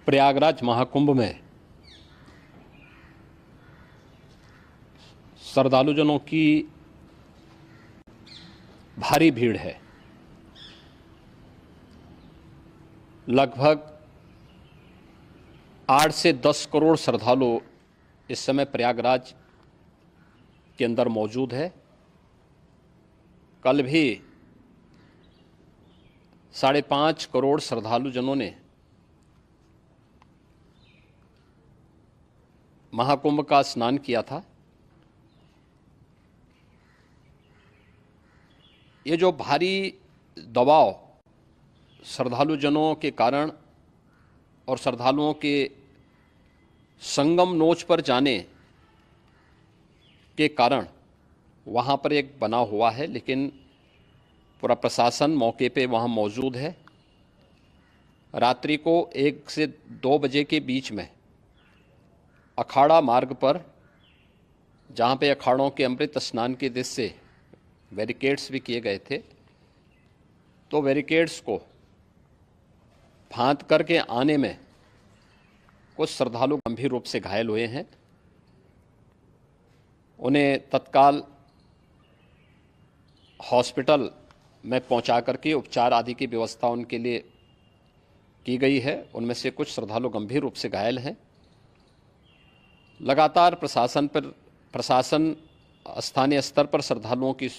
प्रयागराज महाकुंभ में श्रद्धालुजनों की भारी भीड़ है। लगभग 8 से 10 करोड़ श्रद्धालु इस समय प्रयागराज के अंदर मौजूद है। कल भी 5.5 करोड़ श्रद्धालुजनों ने महाकुंभ का स्नान किया था। ये जो भारी दबाव श्रद्धालुजनों के कारण और श्रद्धालुओं के संगम नोच पर जाने के कारण वहाँ पर एक बना हुआ है, लेकिन पूरा प्रशासन मौके पे वहाँ मौजूद है। रात्रि को 1 से 2 बजे के बीच में अखाड़ा मार्ग पर, जहाँ पे अखाड़ों के अमृत स्नान के दृश्य से बैरिकेड्स भी किए गए थे, तो बैरिकेड्स को फांद करके आने में कुछ श्रद्धालु गंभीर रूप से घायल हुए हैं। उन्हें तत्काल हॉस्पिटल में पहुंचा करके उपचार आदि की व्यवस्था उनके लिए की गई है। उनमें से कुछ श्रद्धालु गंभीर रूप से घायल हैं। लगातार प्रशासन स्थानीय स्तर पर श्रद्धालुओं की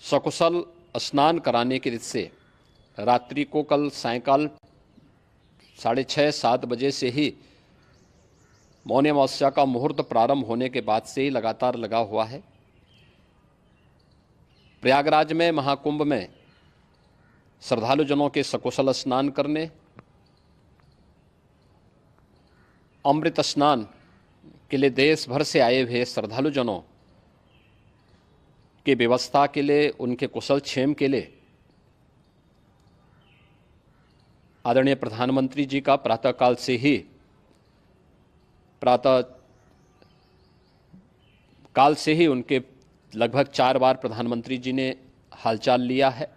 सकुशल स्नान कराने के दृष्टि से रात्रि को कल सायंकाल 6:30-7 बजे से ही मौनी अमावस्या का मुहूर्त प्रारंभ होने के बाद से ही लगातार लगा हुआ है। प्रयागराज में महाकुंभ में श्रद्धालुजनों के सकुशल स्नान करने, अमृत स्नान के लिए देश भर से आए हुए श्रद्धालुजनों की व्यवस्था के लिए, उनके कुशल क्षेम के लिए आदरणीय प्रधानमंत्री जी का प्रातःकाल से ही उनके लगभग 4 बार प्रधानमंत्री जी ने हालचाल लिया है।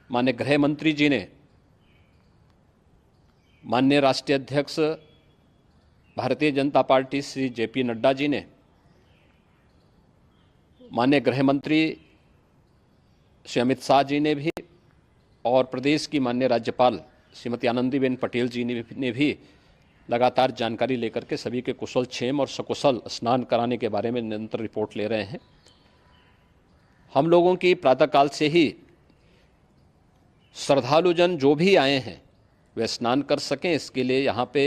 माननीय गृह मंत्री जी ने, माननीय राष्ट्रीय अध्यक्ष भारतीय जनता पार्टी श्री JP नड्डा जी ने, माननीय गृह मंत्री श्री अमित शाह जी ने भी, और प्रदेश की माननीय राज्यपाल श्रीमती आनंदीबेन पटेल जी ने भी लगातार जानकारी लेकर के सभी के कुशल क्षेम और सकुशल स्नान कराने के बारे में निरंतर रिपोर्ट ले रहे हैं। हम लोगों की प्रातःकाल से ही श्रद्धालुजन जो भी आए हैं वे स्नान कर सकें, इसके लिए यहाँ पे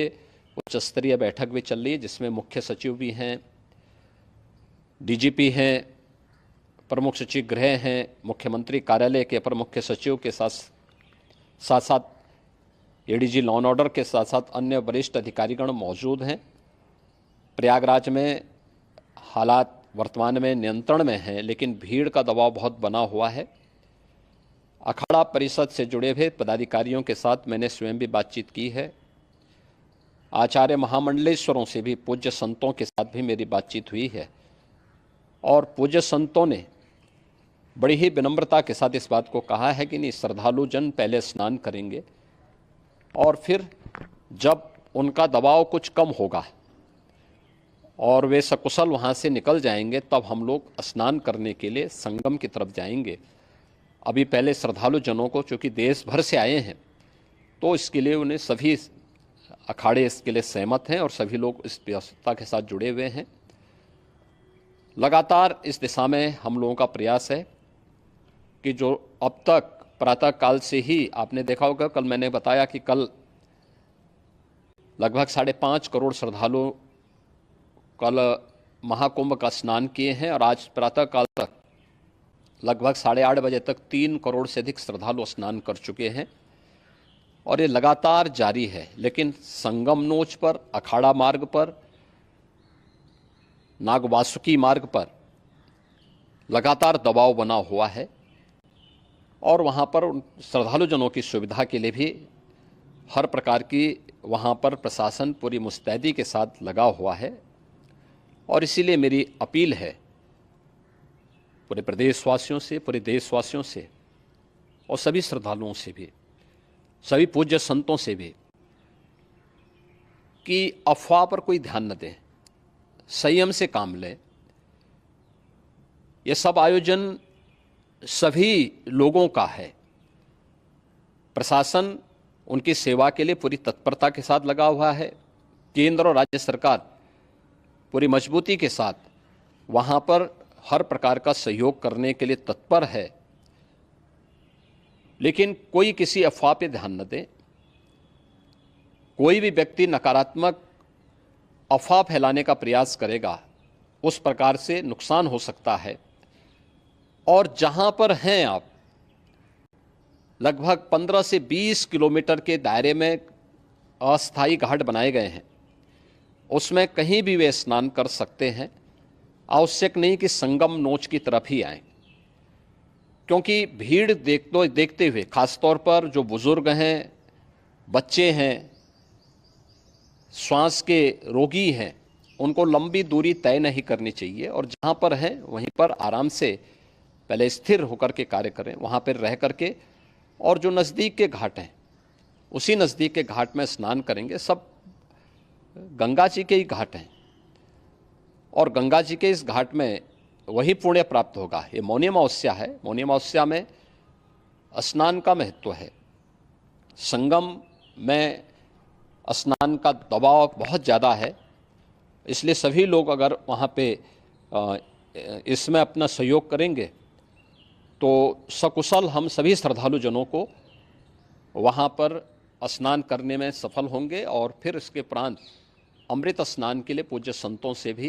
उच्च स्तरीय बैठक भी चल रही है, जिसमें मुख्य सचिव भी हैं, DGP हैं, प्रमुख सचिव गृह हैं, मुख्यमंत्री कार्यालय के अपर मुख्य सचिव के साथ ADG लॉ एंड ऑर्डर के साथ साथ अन्य वरिष्ठ अधिकारीगण मौजूद हैं। प्रयागराज में हालात वर्तमान में नियंत्रण में हैं, लेकिन भीड़ का दबाव बहुत बना हुआ है। अखाड़ा परिषद से जुड़े हुए पदाधिकारियों के साथ मैंने स्वयं भी बातचीत की है। आचार्य महामंडलेश्वरों से भी, पूज्य संतों के साथ भी मेरी बातचीत हुई है, और पूज्य संतों ने बड़ी ही विनम्रता के साथ इस बात को कहा है कि नहीं, श्रद्धालु जन पहले स्नान करेंगे और फिर जब उनका दबाव कुछ कम होगा और वे सकुशल वहाँ से निकल जाएंगे, तब हम लोग स्नान करने के लिए संगम की तरफ जाएंगे। अभी पहले श्रद्धालु जनों को, चूँकि देश भर से आए हैं, तो इसके लिए उन्हें सभी अखाड़े इसके लिए सहमत हैं और सभी लोग इस व्यवस्था के साथ जुड़े हुए हैं। लगातार इस दिशा में हम लोगों का प्रयास है कि जो अब तक प्रातःकाल से ही आपने देखा होगा, कल मैंने बताया कि कल लगभग 5.5 करोड़ श्रद्धालु कल महाकुंभ का स्नान किए हैं, और आज प्रातःकाल तक लगभग 8:30 बजे तक 3 करोड़ से अधिक श्रद्धालु स्नान कर चुके हैं, और ये लगातार जारी है। लेकिन संगम नोच पर, अखाड़ा मार्ग पर, नागवासुकी मार्ग पर लगातार दबाव बना हुआ है, और वहाँ पर श्रद्धालुजनों की सुविधा के लिए भी हर प्रकार की वहाँ पर प्रशासन पूरी मुस्तैदी के साथ लगा हुआ है। और इसीलिए मेरी अपील है पूरे प्रदेशवासियों से, पूरे देशवासियों से और सभी श्रद्धालुओं से भी सभी पूज्य संतों से भी कि अफवाह पर कोई ध्यान न दें, संयम से काम लें। ये सब आयोजन सभी लोगों का है। प्रशासन उनकी सेवा के लिए पूरी तत्परता के साथ लगा हुआ है। केंद्र और राज्य सरकार पूरी मजबूती के साथ वहाँ पर हर प्रकार का सहयोग करने के लिए तत्पर है। लेकिन कोई किसी अफवाह पे ध्यान न दे। कोई भी व्यक्ति नकारात्मक अफवाह फैलाने का प्रयास करेगा, उस प्रकार से नुकसान हो सकता है। और जहाँ पर हैं आप, लगभग 15 से 20 किलोमीटर के दायरे में अस्थायी घाट बनाए गए हैं। उसमें कहीं भी वे स्नान कर सकते हैं। आवश्यक नहीं कि संगम नोच की तरफ ही आएं, क्योंकि भीड़ देखते हुए, खासतौर पर जो बुजुर्ग हैं, बच्चे हैं, श्वास के रोगी हैं, उनको लंबी दूरी तय नहीं करनी चाहिए। और जहाँ पर हैं वहीं पर आराम से पहले स्थिर होकर के कार्य करें, वहाँ पर रह करके। और जो नज़दीक के घाट हैं, उसी नज़दीक के घाट में स्नान करेंगे। सब गंगा जी के ही घाट हैं और गंगा जी के इस घाट में वही पुण्य प्राप्त होगा। ये मौनी अमावस्या है। मौनी अमावस्या में स्नान का महत्व है। संगम में स्नान का दबाव बहुत ज़्यादा है, इसलिए सभी लोग अगर वहाँ पे इसमें अपना सहयोग करेंगे तो सकुशल हम सभी श्रद्धालु जनों को वहाँ पर स्नान करने में सफल होंगे। और फिर इसके उपरांत अमृत स्नान के लिए पूज्य संतों से भी